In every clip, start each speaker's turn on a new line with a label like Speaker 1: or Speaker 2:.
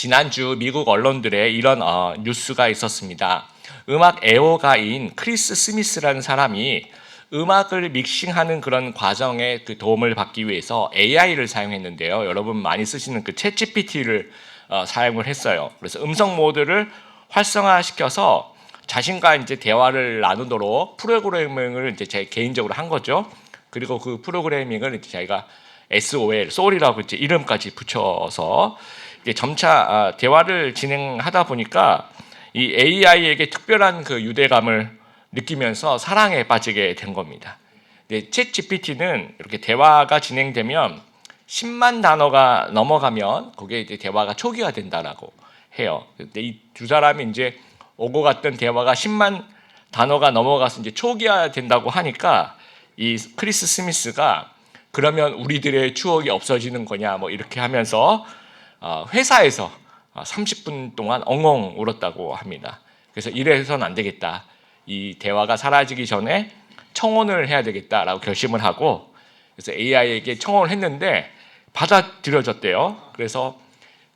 Speaker 1: 지난주 미국 언론들에 이런 뉴스가 있었습니다. 음악 애호가인 크리스 스미스라는 사람이 음악을 믹싱하는 그런 과정에 그 도움을 받기 위해서 AI를 사용했는데요. 여러분 많이 쓰시는 그 챗GPT를 사용을 했어요. 그래서 음성 모드를 활성화시켜서 자신과 이제 대화를 나누도록 프로그래밍을 이제 제 개인적으로 한 거죠. 그리고 그 프로그래밍을 이제 자기가 SOL, 소울이라고 이제 이름까지 붙여서 이제 점차 대화를 진행하다 보니까 이 AI에게 특별한 그 유대감을 느끼면서 사랑에 빠지게 된 겁니다. 챗 GPT는 이렇게 대화가 진행되면 10만 단어가 넘어가면 그게 이제 대화가 초기화 된다라고 해요. 근데 이 두 사람이 이제 오고 갔던 대화가 10만 단어가 넘어가서 이제 초기화 된다고 하니까 이 크리스 스미스가 그러면 우리들의 추억이 없어지는 거냐 뭐 이렇게 하면서 회사에서 30분 동안 엉엉 울었다고 합니다. 그래서 이래서는 안 되겠다. 이 대화가 사라지기 전에 청혼을 해야 되겠다라고 결심을 하고 그래서 AI에게 청혼을 했는데 받아들여졌대요. 그래서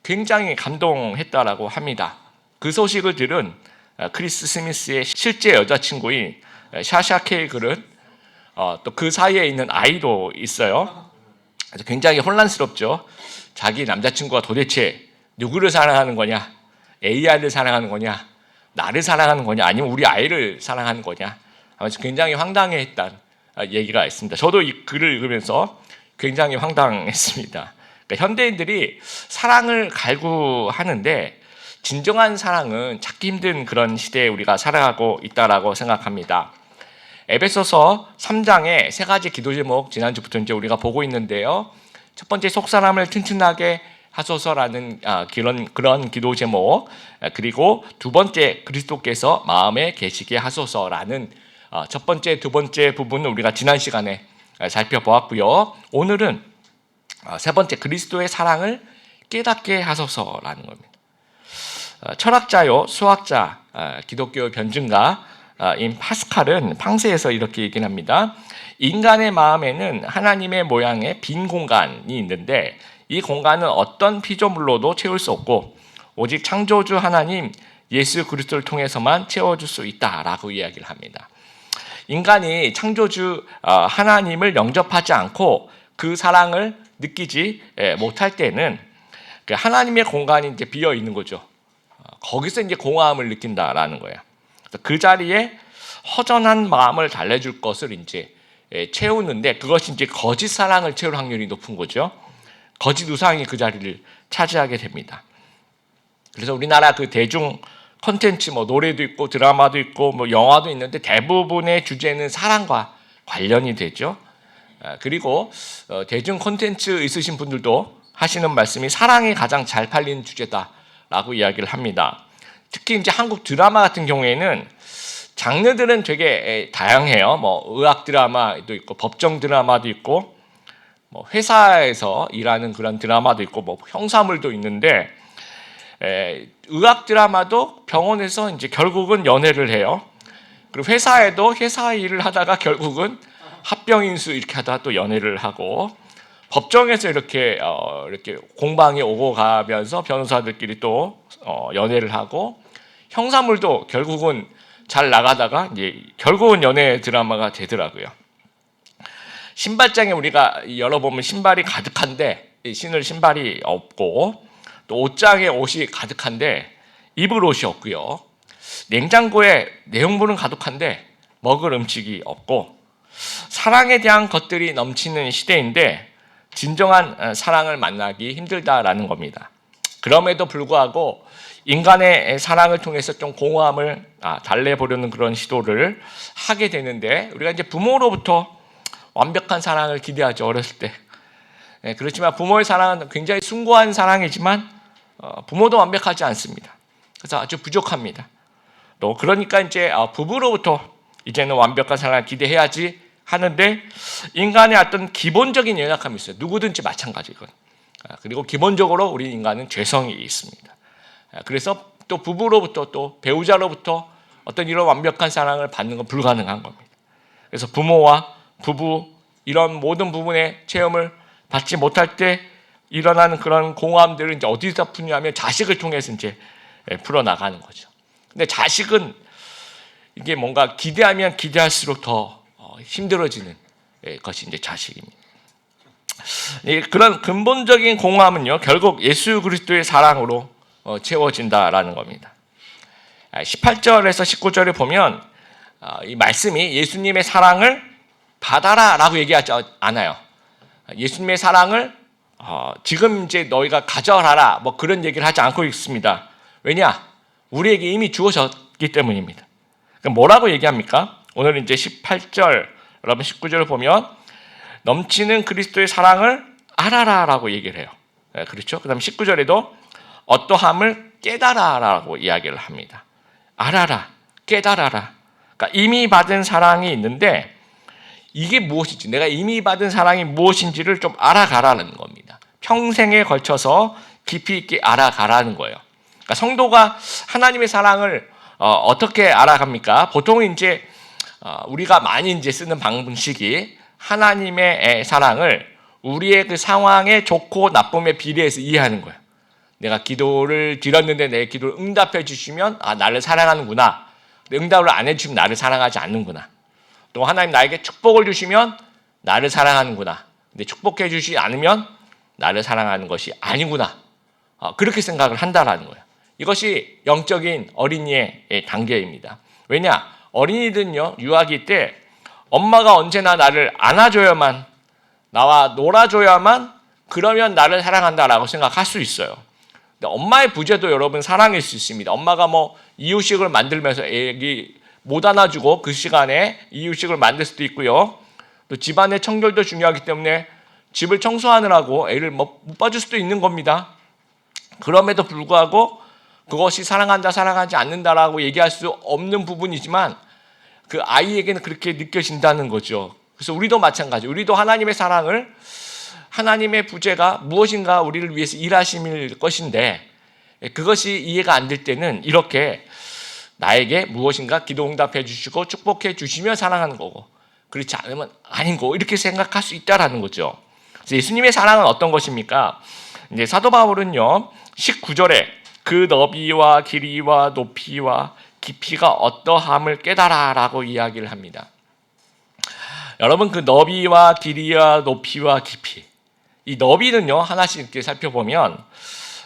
Speaker 1: 굉장히 감동했다라고 합니다. 그 소식을 들은 크리스 스미스의 실제 여자친구인 샤샤 케이글은 또 그 사이에 있는 아이도 있어요. 그래서 굉장히 혼란스럽죠. 자기 남자친구가 도대체 누구를 사랑하는 거냐? AI를 사랑하는 거냐? 나를 사랑하는 거냐? 아니면 우리 아이를 사랑하는 거냐? 아무튼 굉장히 황당해했다는 얘기가 있습니다. 저도 이 글을 읽으면서 굉장히 황당했습니다. 그러니까 현대인들이 사랑을 갈구하는데 진정한 사랑은 찾기 힘든 그런 시대에 우리가 살아가고 있다라고 생각합니다. 에베소서 3장의 세 가지 기도 제목 지난주부터 이제 우리가 보고 있는데요. 첫 번째 속사람을 튼튼하게 하소서라는 그런 기도 제목, 그리고 두 번째 그리스도께서 마음에 계시게 하소서라는 첫 번째, 두 번째 부분은 우리가 지난 시간에 살펴보았고요. 오늘은 세 번째 그리스도의 사랑을 깨닫게 하소서라는 겁니다. 철학자요, 수학자, 기독교 변증가인 파스칼은 팡세에서 이렇게 얘기를 합니다. 인간의 마음에는 하나님의 모양의 빈 공간이 있는데 이 공간은 어떤 피조물로도 채울 수 없고 오직 창조주 하나님 예수 그리스도를 통해서만 채워줄 수 있다라고 이야기를 합니다. 인간이 창조주 하나님을 영접하지 않고 그 사랑을 느끼지 못할 때는 하나님의 공간이 이제 비어 있는 거죠. 거기서 이제 공허함을 느낀다라는 거예요. 그 자리에 허전한 마음을 달래줄 것을 이제 채우는데 그것이 이제 거짓 사랑을 채울 확률이 높은 거죠. 거짓 우상이 그 자리를 차지하게 됩니다. 그래서 우리나라 그 대중 콘텐츠 뭐 노래도 있고 드라마도 있고 뭐 영화도 있는데 대부분의 주제는 사랑과 관련이 되죠. 그리고 대중 콘텐츠 있으신 분들도 하시는 말씀이 사랑이 가장 잘 팔리는 주제다라고 이야기를 합니다. 특히 이제 한국 드라마 같은 경우에는 장르들은 되게 다양해요. 뭐 의학 드라마도 있고 법정 드라마도 있고 뭐 회사에서 일하는 그런 드라마도 있고 뭐 형사물도 있는데 의학 드라마도 병원에서 이제 결국은 연애를 해요. 그리고 회사에도 회사 일을 하다가 결국은 합병인수 이렇게 하다가 또 연애를 하고 법정에서 이렇게 공방이 오고 가면서 변호사들끼리 또 연애를 하고 형사물도 결국은 잘 나가다가 이제 결국은 연애 드라마가 되더라고요. 신발장에 우리가 열어보면 신발이 가득한데 신을 신발이 없고 또 옷장에 옷이 가득한데 입을 옷이 없고요. 냉장고에 내용물은 가득한데 먹을 음식이 없고 사랑에 대한 것들이 넘치는 시대인데 진정한 사랑을 만나기 힘들다라는 겁니다. 그럼에도 불구하고 인간의 사랑을 통해서 좀 공허함을 달래보려는 그런 시도를 하게 되는데 우리가 이제 부모로부터 완벽한 사랑을 기대하죠. 어렸을 때. 그렇지만 부모의 사랑은 굉장히 숭고한 사랑이지만 부모도 완벽하지 않습니다. 그래서 아주 부족합니다. 또 그러니까 이제 부부로부터 이제는 완벽한 사랑을 기대해야지 하는데 인간의 어떤 기본적인 연약함이 있어요. 누구든지 마찬가지거든. 그리고 기본적으로 우리 인간은 죄성이 있습니다. 그래서 또 부부로부터 또 배우자로부터 어떤 이런 완벽한 사랑을 받는 건 불가능한 겁니다. 그래서 부모와 부부 이런 모든 부분의 체험을 받지 못할 때 일어나는 그런 공허함들을 이제 어디서 푸냐면 자식을 통해서 이제 풀어나가는 거죠. 근데 자식은 이게 뭔가 기대하면 기대할수록 더 힘들어지는 것이 이제 자식입니다. 그런 근본적인 공허함은요, 결국 예수 그리스도의 사랑으로 채워진다라는 겁니다. 18절에서 19절에 보면 이 말씀이 예수님의 사랑을 받아라라고 얘기하지 않아요. 예수님의 사랑을 지금 이제 너희가 가져라라 뭐 그런 얘기를 하지 않고 있습니다. 왜냐? 우리에게 이미 주어졌기 때문입니다. 그럼 뭐라고 얘기합니까? 오늘 이제 18절, 여러분 19절을 보면 넘치는 그리스도의 사랑을 알아라라고 얘기를 해요. 그렇죠? 그다음 19절에도 어떠함을 깨달아라고 이야기를 합니다. 알아라, 깨달아라. 그러니까 이미 받은 사랑이 있는데 이게 무엇인지, 내가 이미 받은 사랑이 무엇인지를 좀 알아가라는 겁니다. 평생에 걸쳐서 깊이 있게 알아가라는 거예요. 그러니까 성도가 하나님의 사랑을 어떻게 알아갑니까? 보통 이제 우리가 많이 이제 쓰는 방식이 하나님의 사랑을 우리의 그 상황의 좋고 나쁨에 비례해서 이해하는 거예요. 내가 기도를 드렸는데 내 기도를 응답해 주시면 나를 사랑하는구나. 응답을 안 해주시면 나를 사랑하지 않는구나. 또 하나님 나에게 축복을 주시면 나를 사랑하는구나. 근데 축복해 주시지 않으면 나를 사랑하는 것이 아니구나. 그렇게 생각을 한다라는 거예요. 이것이 영적인 어린이의 단계입니다. 왜냐? 어린이들은요, 유아기 때 엄마가 언제나 나를 안아줘야만, 나와 놀아줘야만, 그러면 나를 사랑한다라고 생각할 수 있어요. 근데 엄마의 부재도 여러분 사랑일 수 있습니다. 엄마가 뭐 이유식을 만들면서 애기 못 안아주고 그 시간에 이유식을 만들 수도 있고요. 또 집안의 청결도 중요하기 때문에 집을 청소하느라고 애를 못 봐줄 수도 있는 겁니다. 그럼에도 불구하고 그것이 사랑한다, 사랑하지 않는다라고 얘기할 수 없는 부분이지만 그 아이에게는 그렇게 느껴진다는 거죠. 그래서 우리도 마찬가지. 우리도 하나님의 사랑을, 하나님의 부재가 무엇인가 우리를 위해서 일하심일 것인데 그것이 이해가 안 될 때는 이렇게 나에게 무엇인가 기도 응답해 주시고 축복해 주시며 사랑하는 거고 그렇지 않으면 아닌 거 이렇게 생각할 수 있다라는 거죠. 그래서 예수님의 사랑은 어떤 것입니까? 이제 사도 바울은요 19절에 그 너비와 길이와 높이와 깊이가 어떠함을 깨달아라고 이야기를 합니다. 여러분 그 너비와 길이와 높이와 깊이, 이 너비는요 하나씩 이렇게 살펴보면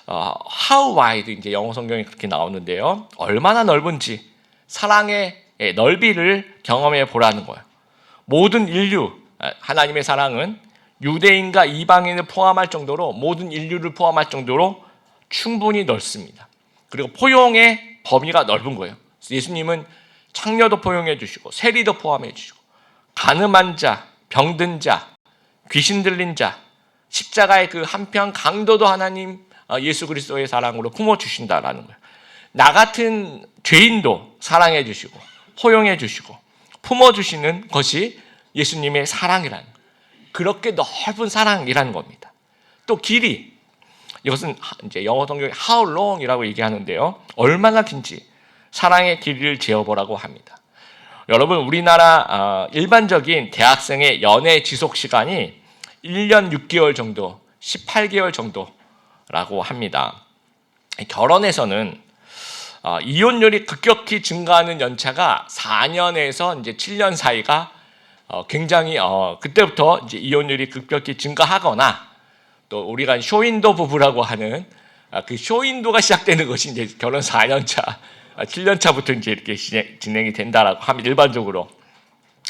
Speaker 1: how wide 이제 영어 성경에 그렇게 나오는데요. 얼마나 넓은지 사랑의 넓이를 경험해 보라는 거예요. 모든 인류, 하나님의 사랑은 유대인과 이방인을 포함할 정도로 모든 인류를 포함할 정도로 충분히 넓습니다. 그리고 포용의 범위가 넓은 거예요. 예수님은 창녀도 포용해 주시고 세리도 포함해 주시고 가늠한 자, 병든 자, 귀신 들린 자, 십자가의 그 한편 강도도 하나님 예수 그리스도의 사랑으로 품어주신다라는 거예요. 나 같은 죄인도 사랑해 주시고 포용해 주시고 품어주시는 것이 예수님의 사랑이라는 거예요. 그렇게 넓은 사랑이라는 겁니다. 또 길이, 이것은 이제 영어 성경에 how long이라고 얘기하는데요. 얼마나 긴지 사랑의 길이를 재어보라고 합니다. 여러분 우리나라 일반적인 대학생의 연애 지속 시간이 1년 6개월 정도, 18개월 정도라고 합니다. 결혼에서는 이혼율이 급격히 증가하는 연차가 4년에서 이제 7년 사이가 굉장히 그때부터 이제 이혼율이 급격히 증가하거나 또 우리가 쇼윈도 부부라고 하는 그 쇼윈도가 시작되는 것이 이제 결혼 4년 차, 7년 차부터 이제 이렇게 진행이 된다라고 하면 일반적으로.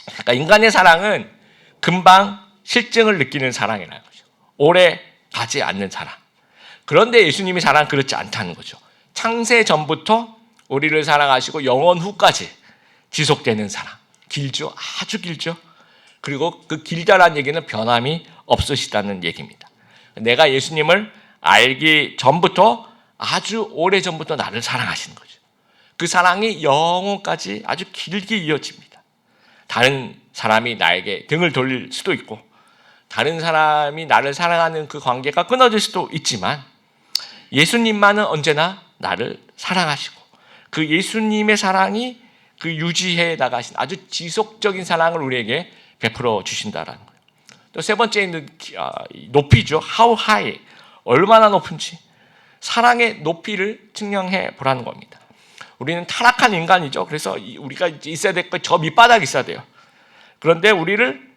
Speaker 1: 그러니까 인간의 사랑은 금방 실증을 느끼는 사랑이라는 거죠. 오래 가지 않는 사랑. 그런데 예수님의 사랑은 그렇지 않다는 거죠. 창세 전부터 우리를 사랑하시고 영원 후까지 지속되는 사랑. 길죠? 아주 길죠? 그리고 그 길다라는 얘기는 변함이 없으시다는 얘기입니다. 내가 예수님을 알기 전부터 아주 오래 전부터 나를 사랑하시는 거죠. 그 사랑이 영원까지 아주 길게 이어집니다. 다른 사람이 나에게 등을 돌릴 수도 있고 다른 사람이 나를 사랑하는 그 관계가 끊어질 수도 있지만 예수님만은 언제나 나를 사랑하시고 그 예수님의 사랑이 그 유지해 나가신 아주 지속적인 사랑을 우리에게 베풀어 주신다라는 거예요. 또 세 번째는 높이죠. How high, 얼마나 높은지 사랑의 높이를 증명해 보라는 겁니다. 우리는 타락한 인간이죠. 그래서 우리가 있어야 될 거 저 밑바닥에 있어야 돼요. 그런데 우리를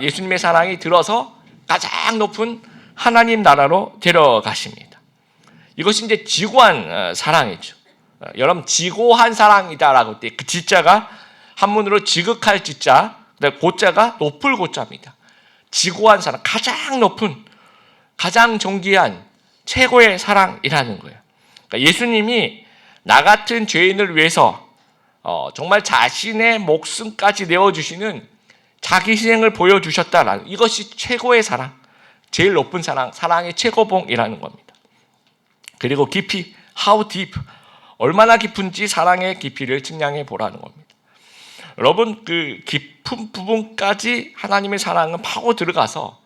Speaker 1: 예수님의 사랑이 들어서 가장 높은 하나님 나라로 데려가십니다. 이것이 이제 지고한 사랑이죠. 여러분, 지고한 사랑이다라고 할 때 그 지자가 한문으로 지극할 지자, 고자가 높을 고자입니다. 지고한 사랑, 가장 높은, 가장 존귀한 최고의 사랑이라는 거예요. 그러니까 예수님이 나 같은 죄인을 위해서 정말 자신의 목숨까지 내어주시는 자기 희생을 보여주셨다라는, 이것이 최고의 사랑, 제일 높은 사랑, 사랑의 최고봉이라는 겁니다. 그리고 깊이, how deep, 얼마나 깊은지 사랑의 깊이를 측량해 보라는 겁니다. 여러분, 그 깊은 부분까지 하나님의 사랑은 파고 들어가서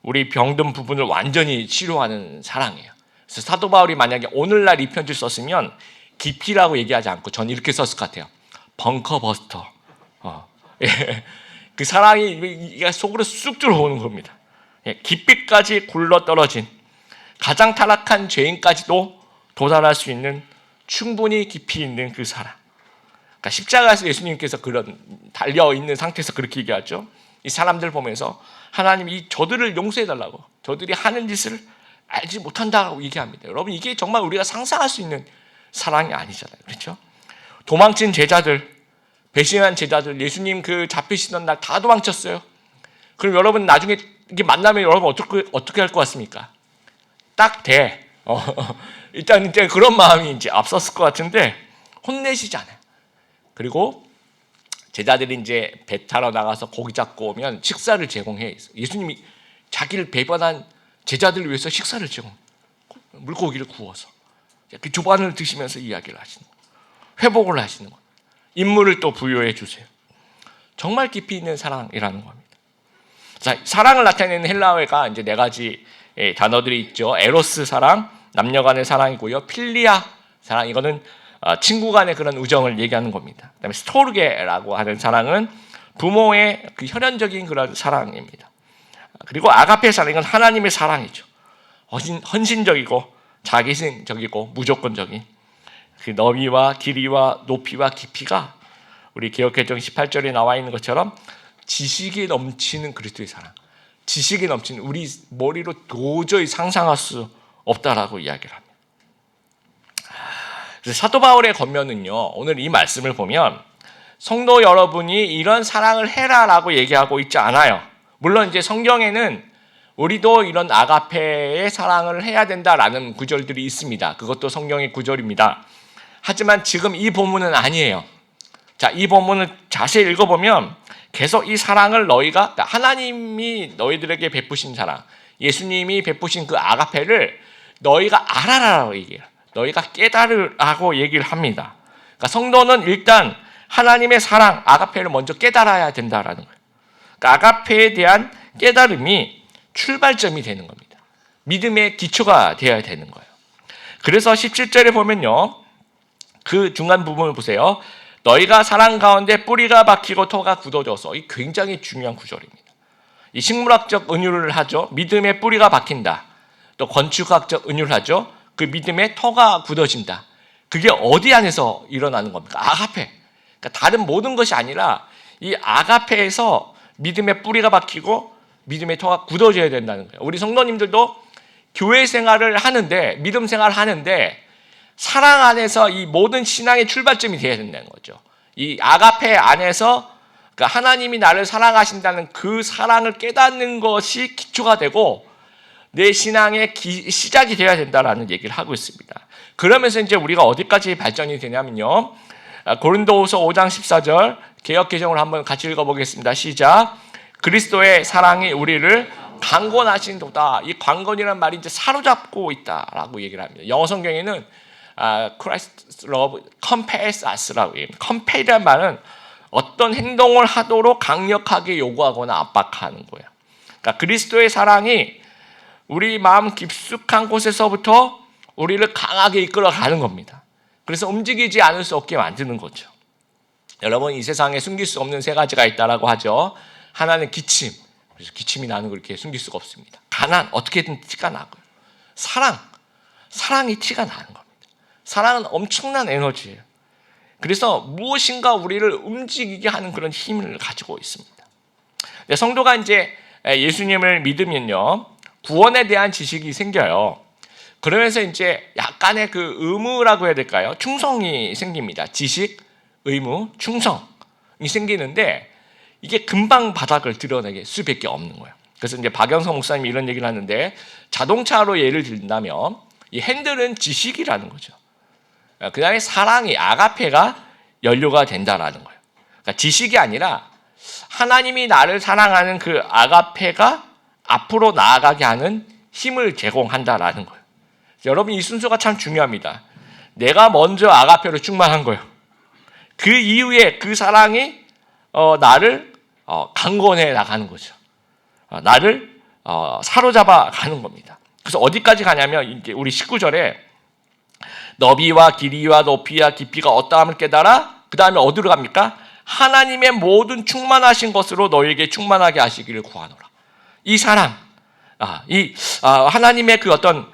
Speaker 1: 우리 병든 부분을 완전히 치료하는 사랑이에요. 그래서 사도 바울이 만약에 오늘날 이 편지를 썼으면 깊이라고 얘기하지 않고 전 이렇게 썼을 것 같아요. 벙커버스터. 예. 그 사랑이 속으로 쑥 들어오는 겁니다. 예. 깊이까지 굴러떨어진 가장 타락한 죄인까지도 도달할 수 있는 충분히 깊이 있는 그 사랑. 그러니까 십자가에서 예수님께서 그런 달려있는 상태에서 그렇게 얘기하죠. 이 사람들 보면서 하나님이 저들을 용서해달라고, 저들이 하는 짓을 알지 못한다고 얘기합니다. 여러분, 이게 정말 우리가 상상할 수 있는 사랑이 아니잖아요. 그렇죠? 도망친 제자들, 배신한 제자들, 예수님 그 잡히시던 날 다 도망쳤어요. 그럼 여러분 나중에 이게 만나면 여러분 어떻게 할 것 같습니까? 딱 돼. 일단 이제 그런 마음이 이제 앞섰을 것 같은데 혼내시잖아요. 그리고 제자들이 이제 배 타러 나가서 고기 잡고 오면 식사를 제공해. 예수님이 자기를 배반한 제자들을 위해서 식사를 제공. 물고기를 구워서 그 조반을 드시면서 이야기를 하시는 거예요. 회복을 하시는 거예요. 인물을 또 부여해 주세요. 정말 깊이 있는 사랑이라는 겁니다. 자, 사랑을 나타내는 헬라어가 이제 네 가지 단어들이 있죠. 에로스 사랑, 남녀간의 사랑이고요. 필리아 사랑, 이거는 친구 간의 그런 우정을 얘기하는 겁니다. 그다음에 스토르게라고 하는 사랑은 부모의 그 혈연적인 그런 사랑입니다. 그리고 아가페 사랑, 이건 하나님의 사랑이죠. 헌신적이고 자기승적이고 무조건적인 그 너비와 길이와 높이와 깊이가 우리 개역개정 18절에 나와 있는 것처럼 지식이 넘치는 그리스도의 사랑, 지식이 넘치는, 우리 머리로 도저히 상상할 수 없다라고 이야기를 합니다. 그래서 사도 바울의 권면은요, 오늘 이 말씀을 보면 성도 여러분이 이런 사랑을 해라라고 얘기하고 있지 않아요. 물론 이제 성경에는 우리도 이런 아가페의 사랑을 해야 된다라는 구절들이 있습니다. 그것도 성경의 구절입니다. 하지만 지금 이 본문은 아니에요. 자, 이 본문을 자세히 읽어보면 계속 이 사랑을 너희가, 하나님이 너희들에게 베푸신 사랑, 예수님이 베푸신 그 아가페를 너희가 알아라라고 얘기해요. 너희가 깨달으라고 얘기를 합니다. 그러니까 성도는 일단 하나님의 사랑, 아가페를 먼저 깨달아야 된다라는 거예요. 그러니까 아가페에 대한 깨달음이 출발점이 되는 겁니다. 믿음의 기초가 되어야 되는 거예요. 그래서 17절에 보면요, 그 중간 부분을 보세요. 너희가 사랑 가운데 뿌리가 박히고 터가 굳어져서, 이 굉장히 중요한 구절입니다. 이 식물학적 은유를 하죠. 믿음의 뿌리가 박힌다. 또 건축학적 은유를 하죠. 그 믿음의 터가 굳어진다. 그게 어디 안에서 일어나는 겁니까? 아가페. 그러니까 다른 모든 것이 아니라 이 아가페에서 믿음의 뿌리가 박히고 믿음의 터가 굳어져야 된다는 거예요. 우리 성도님들도 교회 생활을 하는데, 믿음 생활을 하는데 사랑 안에서 이 모든 신앙의 출발점이 되어야 된다는 거죠. 이 아가페 안에서, 그러니까 하나님이 나를 사랑하신다는 그 사랑을 깨닫는 것이 기초가 되고 내 신앙의 시작이 되어야 된다라는 얘기를 하고 있습니다. 그러면서 이제 우리가 어디까지 발전이 되냐면요, 고린도후서 5장 14절 개역개정을 한번 같이 읽어보겠습니다. 시작. 그리스도의 사랑이 우리를 강권하신도다. 이 강권이라는 말이 이제 사로잡고 있다라고 얘기를 합니다. 영어 성경에는 Christ's love compels us라고 얘기합니다. compel이라는 말은 어떤 행동을 하도록 강력하게 요구하거나 압박하는 거예요. 그러니까 그리스도의 사랑이 우리 마음 깊숙한 곳에서부터 우리를 강하게 이끌어가는 겁니다. 그래서 움직이지 않을 수 없게 만드는 거죠. 여러분, 이 세상에 숨길 수 없는 세 가지가 있다라고 하죠. 하나는 기침. 그래서 기침이 나는 걸 이렇게 숨길 수가 없습니다. 가난, 어떻게든 티가 나고요. 사랑이 티가 나는 겁니다. 사랑은 엄청난 에너지예요. 그래서 무엇인가 우리를 움직이게 하는 그런 힘을 가지고 있습니다. 성도가 이제 예수님을 믿으면요, 구원에 대한 지식이 생겨요. 그러면서 이제 약간의 그 의무라고 해야 될까요? 충성이 생깁니다. 지식, 의무, 충성이 생기는데 이게 금방 바닥을 드러내게 수밖에 없는 거예요. 그래서 이제 박영성 목사님이 이런 얘기를 하는데, 자동차로 예를 들자면 이 핸들은 지식이라는 거죠. 그 다음에 사랑이, 아가페가 연료가 된다라는 거예요. 그러니까 지식이 아니라 하나님이 나를 사랑하는 그 아가페가 앞으로 나아가게 하는 힘을 제공한다라는 거예요. 여러분, 이 순서가 참 중요합니다. 내가 먼저 아가페로 충만한 거예요. 그 이후에 그 사랑이 나를 강권해 나가는 거죠. 나를 사로잡아 가는 겁니다. 그래서 어디까지 가냐면 이제 우리 19절에 너비와 길이와 높이와 깊이가 어떠함을 깨달아, 그 다음에 어디로 갑니까? 하나님의 모든 충만하신 것으로 너에게 충만하게 하시기를 구하노라. 이 사랑, 하나님의 그 어떤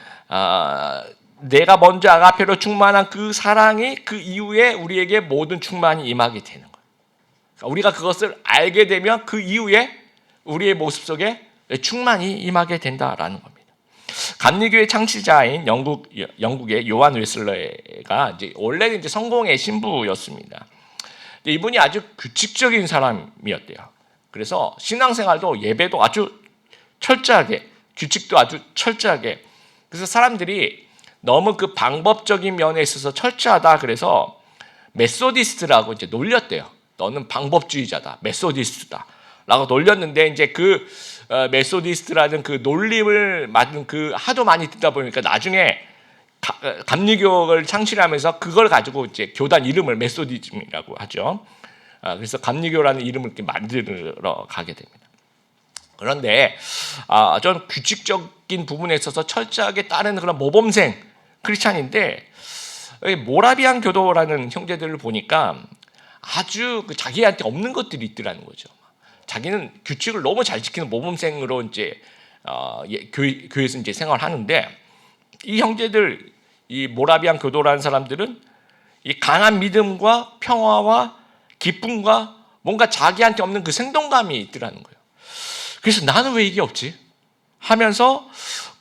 Speaker 1: 내가 먼저 아가페로 충만한 그 사랑이 그 이후에 우리에게 모든 충만이 임하게 되는 거예요. 그러니까 우리가 그것을 알게 되면 그 이후에 우리의 모습 속에 충만이 임하게 된다라는 겁니다. 감리교의 창시자인 영국의 요한 웨슬레가 이제 원래는 이제 성공의 신부였습니다. 이분이 아주 규칙적인 사람이었대요. 그래서 신앙생활도 예배도 아주 철저하게, 규칙도 아주 철저하게. 그래서 사람들이 너무 그 방법적인 면에 있어서 철저하다 그래서 메소디스트라고 이제 놀렸대요. 너는 방법주의자다, 메소디스트다라고 놀렸는데, 이제 그 메소디스트라는 그 놀림을 맞은 그 하도 많이 듣다 보니까 나중에 감리교를 창실하면서 그걸 가지고 이제 교단 이름을 메소디즘이라고 하죠. 그래서 감리교라는 이름을 이렇게 만들어 가게 됩니다. 그런데 좀 규칙적인 부분에 있어서 철저하게 따르는 그런 모범생 크리스찬인데, 모라비안 교도라는 형제들을 보니까 아주 자기한테 없는 것들이 있더라는 거죠. 자기는 규칙을 너무 잘 지키는 모범생으로 이제 교회에서 이제 생활하는데, 이 형제들, 이 모라비안 교도라는 사람들은 이 강한 믿음과 평화와 기쁨과 뭔가 자기한테 없는 그 생동감이 있더라는 거예요. 그래서 나는 왜 이게 없지? 하면서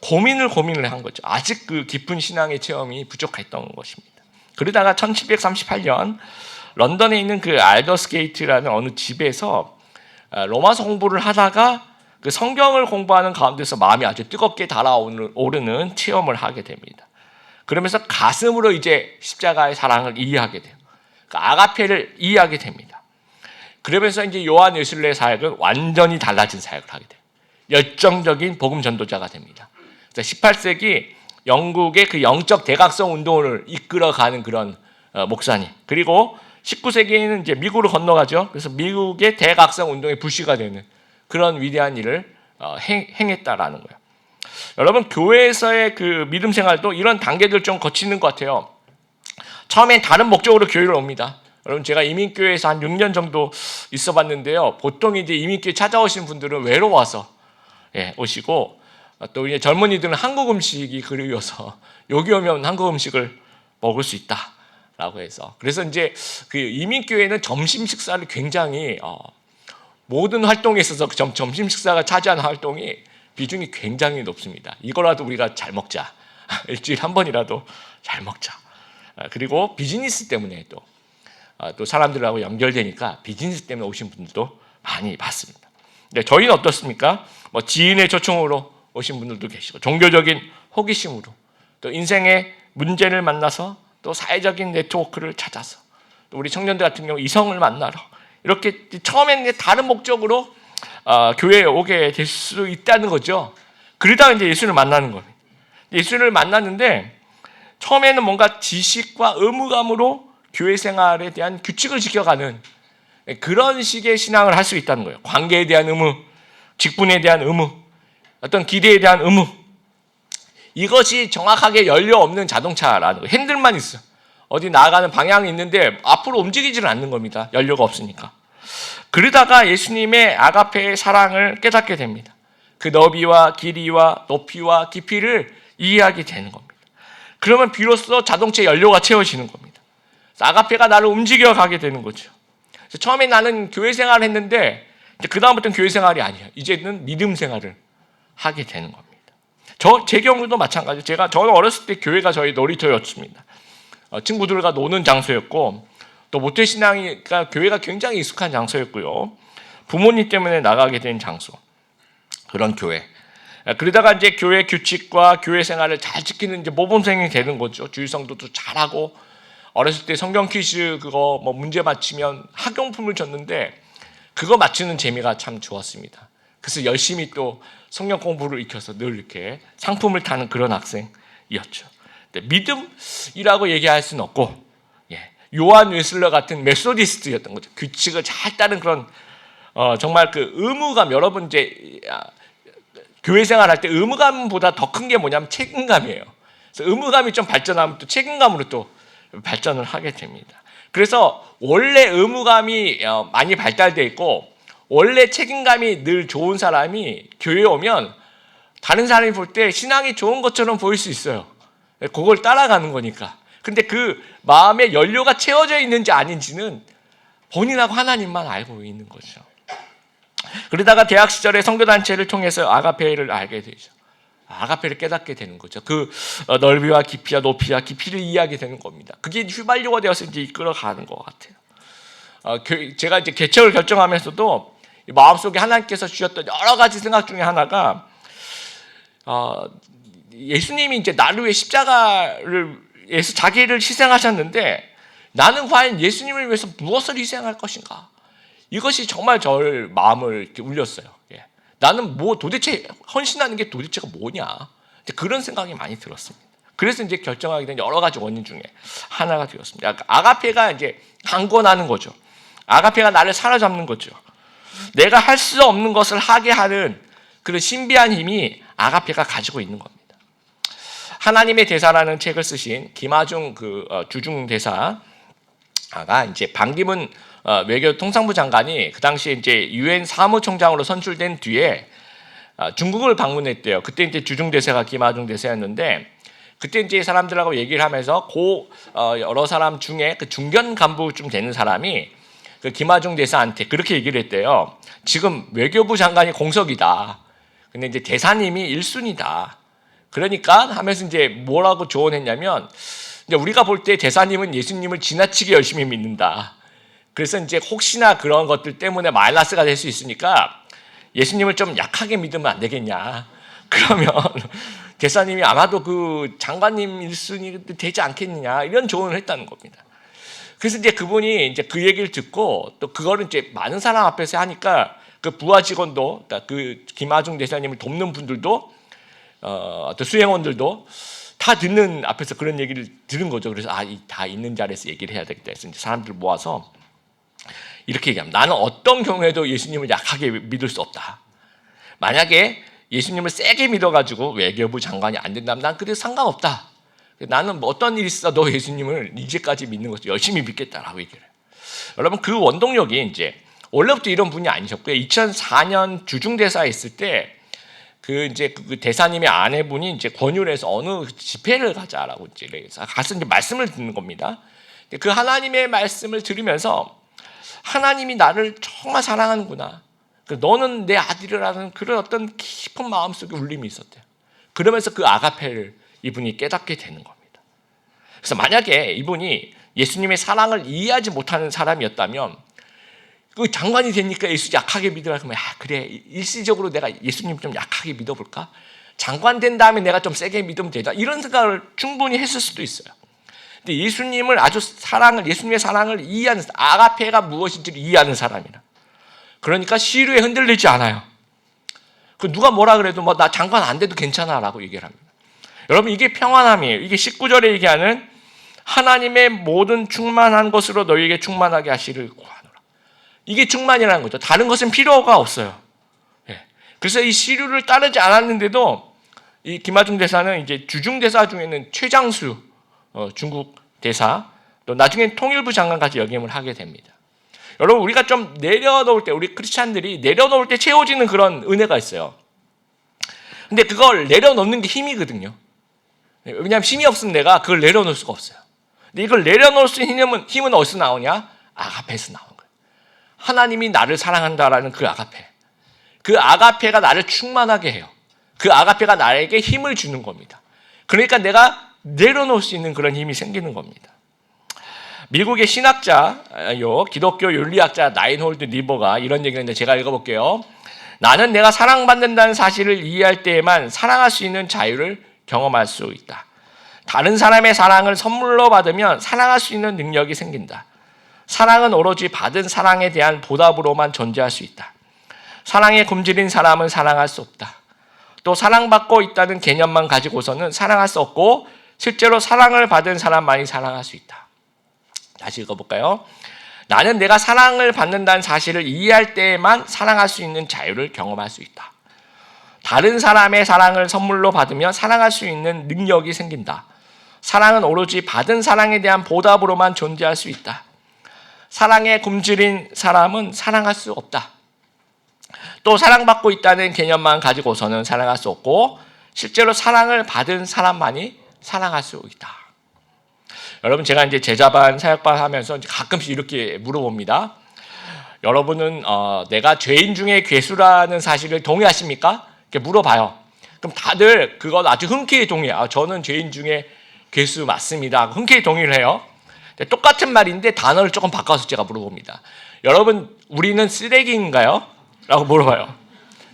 Speaker 1: 고민을 한 거죠. 아직 그 깊은 신앙의 체험이 부족했던 것입니다. 그러다가 1738년 런던에 있는 그 알더스게이트라는 어느 집에서 로마서 공부를 하다가 그 성경을 공부하는 가운데서 마음이 아주 뜨겁게 달아오르는 체험을 하게 됩니다. 그러면서 가슴으로 이제 십자가의 사랑을 이해하게 돼요. 그러니까 아가페를 이해하게 됩니다. 그러면서 이제 요한 웨슬레의 사역은 완전히 달라진 사역을 하게 돼요. 열정적인 복음 전도자가 됩니다. 18세기 영국의 그 영적 대각성 운동을 이끌어가는 그런 목사님, 그리고 19세기에는 이제 미국으로 건너가죠. 그래서 미국의 대각성 운동의 불씨가 되는 그런 위대한 일을 행했다라는 거예요. 여러분, 교회에서의 그 믿음 생활도 이런 단계들 좀 거치는 것 같아요. 처음엔 다른 목적으로 교회를 옵니다. 여러분, 제가 이민교회에서 한 6년 정도 있어 봤는데요. 보통 이제 이민교회 찾아오신 분들은 외로워서 오시고, 또 이제 젊은이들은 한국 음식이 그리워서 여기 오면 한국 음식을 먹을 수 있다라고 해서, 그래서 이제 그 이민교회는 점심 식사를 굉장히 모든 활동에 있어서 점심 식사가 차지하는 활동이 비중이 굉장히 높습니다. 이거라도 우리가 잘 먹자. 일주일에 한 번이라도 잘 먹자. 그리고 비즈니스 때문에 또 사람들하고 연결되니까 비즈니스 때문에 오신 분들도 많이 봤습니다. 근데 저희는 어떻습니까? 뭐 지인의 초청으로 오신 분들도 계시고, 종교적인 호기심으로, 또 인생의 문제를 만나서, 또 사회적인 네트워크를 찾아서, 또 우리 청년들 같은 경우 이성을 만나러, 이렇게 처음에는 다른 목적으로 교회에 오게 될 수 있다는 거죠. 그러다가 이제 예수를 만나는 겁니다. 예수를 만났는데 처음에는 뭔가 지식과 의무감으로 교회 생활에 대한 규칙을 지켜가는 그런 식의 신앙을 할 수 있다는 거예요. 관계에 대한 의무, 직분에 대한 의무, 어떤 기대에 대한 의무, 이것이 정확하게 연료 없는 자동차라는 거예요. 핸들만 있어. 어디 나아가는 방향이 있는데 앞으로 움직이지는 않는 겁니다. 연료가 없으니까. 그러다가 예수님의 아가페의 사랑을 깨닫게 됩니다. 그 너비와 길이와 높이와 깊이를 이해하게 되는 겁니다. 그러면 비로소 자동차 연료가 채워지는 겁니다. 아가페가 나를 움직여 가게 되는 거죠. 그래서 처음에 나는 교회 생활을 했는데 그 다음부터는 교회 생활이 아니에요. 이제는 믿음 생활을 하게 되는 겁니다. 제 경우도 마찬가지예요. 저는 어렸을 때 교회가 저희 놀이터였습니다. 친구들과 노는 장소였고 또 모태신앙이니까 교회가 굉장히 익숙한 장소였고요. 부모님 때문에 나가게 된 장소, 그런 교회. 그러다가 이제 교회 규칙과 교회 생활을 잘 지키는 이제 모범생이 되는 거죠. 주일성도도 잘하고 어렸을 때 성경 퀴즈 그거 뭐 문제 맞히면 학용품을 줬는데 그거 맞추는 재미가 참 좋았습니다. 그래서 열심히 또 성경 공부를 익혀서 늘 이렇게 상품을 타는 그런 학생이었죠. 믿음이라고 얘기할 수는 없고, 요한 웨슬러 같은 메소디스트였던 거죠. 규칙을 잘 따른 그런 정말 그 의무감, 여러분 이제 교회 생활할 때 의무감보다 더 큰 게 뭐냐면 책임감이에요. 그래서 의무감이 좀 발전하면 또 책임감으로 또 발전을 하게 됩니다. 그래서 원래 의무감이 많이 발달되어 있고 원래 책임감이 늘 좋은 사람이 교회에 오면 다른 사람이 볼 때 신앙이 좋은 것처럼 보일 수 있어요. 그걸 따라가는 거니까. 근데 그 마음에 연료가 채워져 있는지 아닌지는 본인하고 하나님만 알고 있는 거죠. 그러다가 대학 시절에 선교단체를 통해서 아가페를 알게 되죠. 아가페를 깨닫게 되는 거죠. 그 넓이와 깊이와 높이와 깊이를 이해하게 되는 겁니다. 그게 휘발유가 되어서 이제 이끌어가는 것 같아요. 제가 이제 개척을 결정하면서도 마음속에 하나님께서 주셨던 여러 가지 생각 중에 하나가 예수님이 이제 나를 위해 십자가에서 자기를 희생하셨는데 나는 과연 예수님을 위해서 무엇을 희생할 것인가? 이것이 정말 저를 마음을 이렇게 울렸어요. 나는 뭐 도대체 헌신하는 게 도대체가 뭐냐? 그런 생각이 많이 들었습니다. 그래서 이제 결정하게 된 여러 가지 원인 중에 하나가 되었습니다. 아가페가 이제 강권하는 거죠. 아가페가 나를 사로잡는 거죠. 내가 할 수 없는 것을 하게 하는 그런 신비한 힘이 아가페가 가지고 있는 겁니다. 하나님의 대사라는 책을 쓰신 김하중 주중 대사가 이제 반기문 외교통상부 장관이 그 당시에 이제 유엔 사무총장으로 선출된 뒤에 중국을 방문했대요. 그때 이제 주중 대사가 김하중 대사였는데 그때 이제 사람들하고 얘기를 하면서 여러 사람 중에 그 중견 간부쯤 되는 사람이 그 김하중 대사한테 그렇게 얘기를 했대요. 지금 외교부 장관이 공석이다. 근데 이제 대사님이 1순위다. 그러니까 하면서 이제 뭐라고 조언했냐면 이제 우리가 볼 때 대사님은 예수님을 지나치게 열심히 믿는다. 그래서 이제 혹시나 그런 것들 때문에 마이너스가 될 수 있으니까 예수님을 좀 약하게 믿으면 안 되겠냐. 그러면 대사님이 아마도 그 장관님 1순위 되지 않겠느냐. 이런 조언을 했다는 겁니다. 그래서 이제 그분이 이제 그 얘기를 듣고 또 그거를 이제 많은 사람 앞에서 하니까 그 부하 직원도 그 김하중 대사님을 돕는 분들도 또 수행원들도 다 듣는 앞에서 그런 얘기를 들은 거죠. 그래서 다 있는 자리에서 얘기를 해야 되겠다 해서 이제 사람들 모아서 이렇게 얘기합니다. 나는 어떤 경우에도 예수님을 약하게 믿을 수 없다. 만약에 예수님을 세게 믿어가지고 외교부 장관이 안 된다면 난 그래도 상관없다. 나는 뭐 어떤 일이 있어도 예수님을 이제까지 믿는 것을 열심히 믿겠다라고 얘기를 해요. 여러분 그 원동력이 이제 원래부터 이런 분이 아니셨고요. 2004년 주중대사에 있을 때 그 대사님의 아내분이 이제 권유를 해서 어느 집회를 가자라고 이제 가서 이제 말씀을 듣는 겁니다. 그 하나님의 말씀을 들으면서 하나님이 나를 정말 사랑하는구나. 너는 내 아들이라는 그런 어떤 깊은 마음속에 울림이 있었대요. 그러면서 그 아가페를 이분이 깨닫게 되는 겁니다. 그래서 만약에 이분이 예수님의 사랑을 이해하지 못하는 사람이었다면 그 장관이 되니까 예수 약하게 믿으라 그러면 그래 일시적으로 내가 예수님 좀 약하게 믿어볼까? 장관 된 다음에 내가 좀 세게 믿으면 되다. 이런 생각을 충분히 했을 수도 있어요. 근데 예수님을 예수님의 사랑을 이해하는 아가페가 무엇인지를 이해하는 사람이라. 그러니까 시류에 흔들리지 않아요. 그 누가 뭐라 그래도 뭐 나 장관 안 돼도 괜찮아라고 얘기를 합니다. 여러분 이게 평안함이에요. 이게 19절에 얘기하는 하나님의 모든 충만한 것으로 너희에게 충만하게 하시를 구하노라. 이게 충만이라는 거죠. 다른 것은 필요가 없어요. 그래서 이 시류를 따르지 않았는데도 이 김하중 대사는 이제 주중 대사 중에는 최장수 중국 대사 또 나중에 통일부 장관까지 역임을 하게 됩니다. 여러분 우리가 좀 내려놓을 때 우리 크리스찬들이 내려놓을 때 채워지는 그런 은혜가 있어요. 근데 그걸 내려놓는 게 힘이거든요. 왜냐하면 힘이 없으면 내가 그걸 내려놓을 수가 없어요. 근데 이걸 내려놓을 수 있는 힘은 어디서 나오냐? 아가페에서 나오는 거예요. 하나님이 나를 사랑한다라는 그 아가페. 그 아가페가 나를 충만하게 해요. 그 아가페가 나에게 힘을 주는 겁니다. 그러니까 내가 내려놓을 수 있는 그런 힘이 생기는 겁니다. 미국의 신학자요, 기독교 윤리학자 나인홀드 리버가 이런 얘기를 했는데 제가 읽어볼게요. 나는 내가 사랑받는다는 사실을 이해할 때에만 사랑할 수 있는 자유를 경험할 수 있다. 다른 사람의 사랑을 선물로 받으면 사랑할 수 있는 능력이 생긴다. 사랑은 오로지 받은 사랑에 대한 보답으로만 존재할 수 있다. 사랑에 굶주린 사람은 사랑할 수 없다. 또 사랑받고 있다는 개념만 가지고서는 사랑할 수 없고 실제로 사랑을 받은 사람만이 사랑할 수 있다. 다시 읽어볼까요? 나는 내가 사랑을 받는다는 사실을 이해할 때에만 사랑할 수 있는 자유를 경험할 수 있다. 다른 사람의 사랑을 선물로 받으면 사랑할 수 있는 능력이 생긴다. 사랑은 오로지 받은 사랑에 대한 보답으로만 존재할 수 있다. 사랑에 굶주린 사람은 사랑할 수 없다. 또 사랑받고 있다는 개념만 가지고서는 사랑할 수 없고 실제로 사랑을 받은 사람만이 사랑할 수 있다. 여러분, 제가 이제 제자반 사역반 하면서 가끔씩 이렇게 물어봅니다. 여러분은 내가 죄인 중에 괴수라는 사실을 동의하십니까? 이렇게 물어봐요. 그럼 다들 그건 아주 흔쾌히 동의해요. 저는 죄인 중에 괴수 맞습니다. 흔쾌히 동의를 해요. 똑같은 말인데 단어를 조금 바꿔서 제가 물어봅니다. 여러분, 우리는 쓰레기인가요? 라고 물어봐요.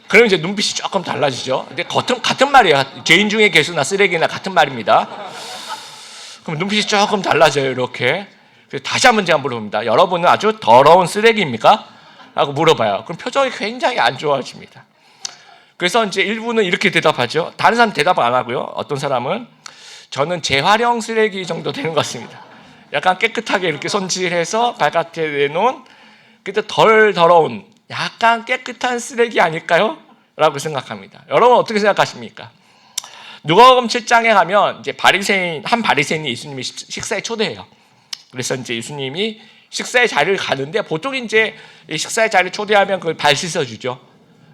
Speaker 1: 그럼 이제 눈빛이 조금 달라지죠. 근데 같은 말이에요. 죄인 중에 괴수나 쓰레기나 같은 말입니다. 그럼 눈빛이 조금 달라져요. 이렇게. 다시 한번 제가 물어봅니다. 여러분은 아주 더러운 쓰레기입니까? 라고 물어봐요. 그럼 표정이 굉장히 안 좋아집니다. 그래서 이제 일부는 이렇게 대답하죠. 다른 사람 대답 안 하고요. 어떤 사람은 저는 재활용 쓰레기 정도 되는 것 같습니다. 약간 깨끗하게 이렇게 손질해서 바깥에 내놓은 그때 덜 더러운 약간 깨끗한 쓰레기 아닐까요? 라고 생각합니다. 여러분 어떻게 생각하십니까? 누가복음 7장에 가면 이제 한 바리새인이 예수님이 식사에 초대해요. 그래서 이제 예수님이 식사의 자리를 가는데 보통 이제 식사의 자리를 초대하면 그걸 발 씻어주죠.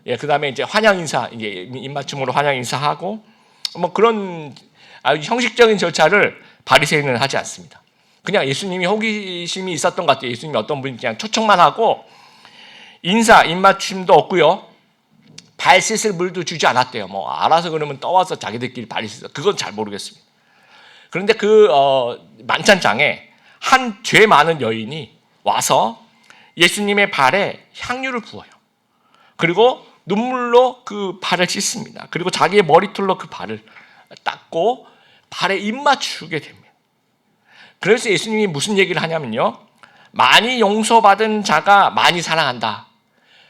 Speaker 1: 예, 그다음에 이제 환영 인사, 이제 입맞춤으로 환영 인사하고 뭐 그런 아주 형식적인 절차를 바리새인은 하지 않습니다. 그냥 예수님이 호기심이 있었던 것 같아요. 예수님이 어떤 분이 그냥 초청만 하고 인사, 입맞춤도 없고요. 발 씻을 물도 주지 않았대요. 뭐 알아서 그러면 떠와서 자기들끼리 발 씻어. 그건 잘 모르겠습니다. 그런데 그 만찬장에 한 죄 많은 여인이 와서 예수님의 발에 향유를 부어요. 그리고 눈물로 그 발을 씻습니다. 그리고 자기의 머리털로 그 발을 닦고 발에 입맞추게 됩니다. 그래서 예수님이 무슨 얘기를 하냐면요. 많이 용서받은 자가 많이 사랑한다.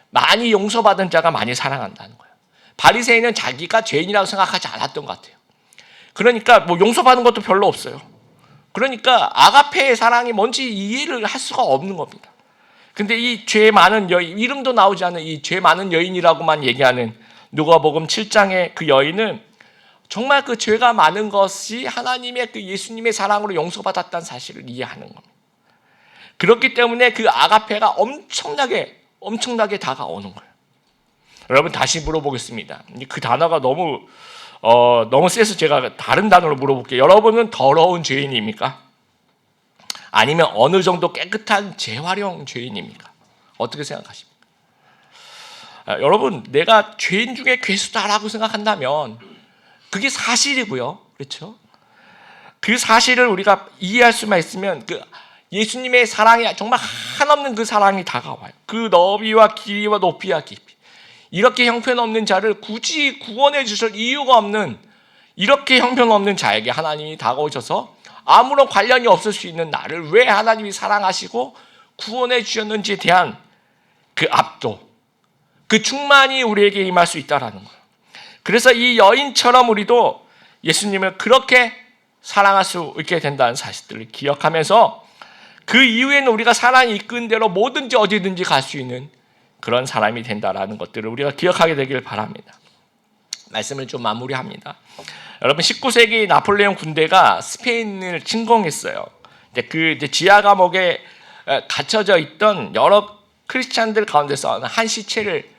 Speaker 1: 많이 용서받은 자가 많이 사랑한다는 거예요. 바리새인은 자기가 죄인이라고 생각하지 않았던 것 같아요. 그러니까 뭐 용서받은 것도 별로 없어요. 그러니까 아가페의 사랑이 뭔지 이해를 할 수가 없는 겁니다. 근데 이 죄 많은 여인, 이름도 나오지 않은 이 죄 많은 여인이라고만 얘기하는 누가복음 7장의 그 여인은 정말 그 죄가 많은 것이 하나님의 그 예수님의 사랑으로 용서받았다는 사실을 이해하는 겁니다. 그렇기 때문에 그 아가페가 엄청나게 다가오는 거예요. 여러분 다시 물어보겠습니다. 그 단어가 너무 세서 제가 다른 단어로 물어볼게요. 여러분은 더러운 죄인입니까? 아니면 어느 정도 깨끗한 재활용 죄인입니까? 어떻게 생각하십니까? 여러분, 내가 죄인 중에 괴수다라고 생각한다면 그게 사실이고요. 그렇죠? 그 사실을 우리가 이해할 수만 있으면 그 예수님의 사랑이 정말 한없는 그 사랑이 다가와요. 그 너비와 길이와 높이와 깊이. 이렇게 형편없는 자를 굳이 구원해 주실 이유가 없는 이렇게 형편없는 자에게 하나님이 다가오셔서 아무런 관련이 없을 수 있는 나를 왜 하나님이 사랑하시고 구원해 주셨는지에 대한 그 압도, 그 충만이 우리에게 임할 수 있다는 거예요. 그래서 이 여인처럼 우리도 예수님을 그렇게 사랑할 수 있게 된다는 사실들을 기억하면서 그 이후에는 우리가 사랑이 이끈 대로 뭐든지 어디든지 갈 수 있는 그런 사람이 된다는 것들을 우리가 기억하게 되길 바랍니다. 말씀을 좀 마무리합니다. 여러분 19세기 나폴레옹 군대가 스페인을 침공했어요. 그 지하 감옥에 갇혀져 있던 여러 크리스찬들 가운데서 한 시체를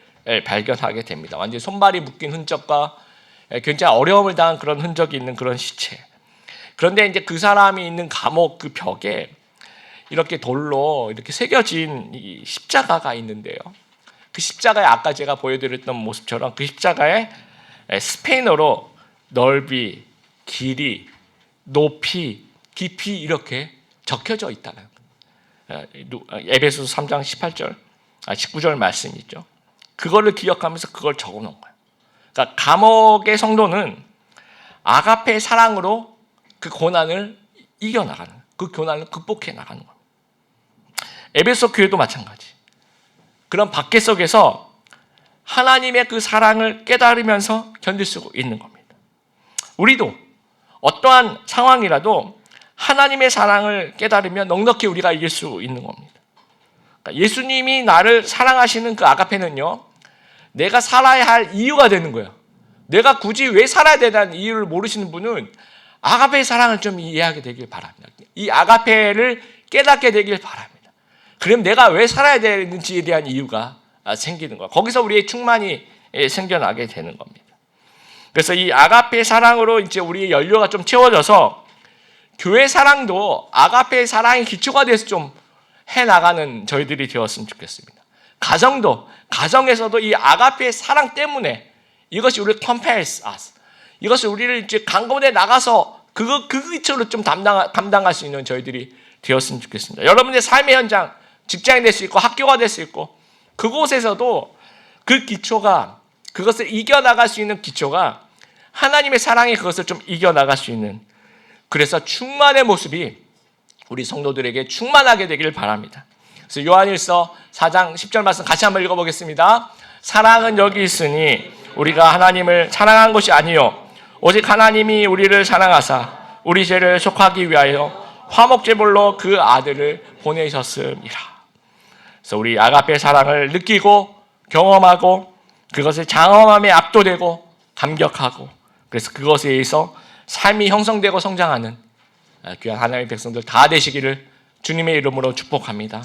Speaker 1: 발견하게 됩니다. 완전히 손발이 묶인 흔적과 굉장히 어려움을 당한 그런 흔적이 있는 그런 시체. 그런데 이제 그 사람이 있는 감옥 그 벽에 이렇게 돌로 이렇게 새겨진 이 십자가가 있는데요. 그 십자가에 아까 제가 보여드렸던 모습처럼 그 십자가에 스페인어로 넓이, 길이, 높이, 깊이 이렇게 적혀져 있다는 에베소서 3장 18절, 19절 말씀이 있죠. 그거를 기억하면서 그걸 적어 놓은 거예요. 그러니까 감옥의 성도는 아가페의 사랑으로 그 고난을 이겨나가는, 그 고난을 극복해 나가는 겁니다. 에베소 교회도 마찬가지. 그런 박해 속에서 하나님의 그 사랑을 깨달으면서 견딜 수 있는 겁니다. 우리도 어떠한 상황이라도 하나님의 사랑을 깨달으면 넉넉히 우리가 이길 수 있는 겁니다. 그러니까 예수님이 나를 사랑하시는 그 아가페는요, 내가 살아야 할 이유가 되는 거예요. 내가 굳이 왜 살아야 되는 이유를 모르시는 분은 아가페의 사랑을 좀 이해하게 되길 바랍니다. 이 아가페를 깨닫게 되길 바랍니다. 그럼 내가 왜 살아야 되는지에 대한 이유가 생기는 거예요. 거기서 우리의 충만이 생겨나게 되는 겁니다. 그래서 이 아가페의 사랑으로 이제 우리의 연료가 좀 채워져서 교회 사랑도 아가페의 사랑의 기초가 돼서 좀 해나가는 저희들이 되었으면 좋겠습니다. 가정에서도 이 아가페의 사랑 때문에 이것이 우리를 compels us, 이것이 우리를 이제 강건에 나가서 그 기초를 좀 감당할 수 있는 저희들이 되었으면 좋겠습니다. 여러분의 삶의 현장, 직장이 될 수 있고 학교가 될 수 있고 그곳에서도 그 기초가, 그것을 이겨나갈 수 있는 기초가 하나님의 사랑이 그것을 좀 이겨나갈 수 있는, 그래서 충만의 모습이 우리 성도들에게 충만하게 되기를 바랍니다. 그래서 요한일서 4장 10절 말씀 같이 한번 읽어보겠습니다. 사랑은 여기 있으니 우리가 하나님을 사랑한 것이 아니요 오직 하나님이 우리를 사랑하사 우리 죄를 속하기 위하여 화목제물로 그 아들을 보내셨음이라. 그래서 우리 아가페의 사랑을 느끼고 경험하고 그것을 장엄함에 압도되고 감격하고, 그래서 그것에 의해서 삶이 형성되고 성장하는 귀한 하나님의 백성들 다 되시기를 주님의 이름으로 축복합니다.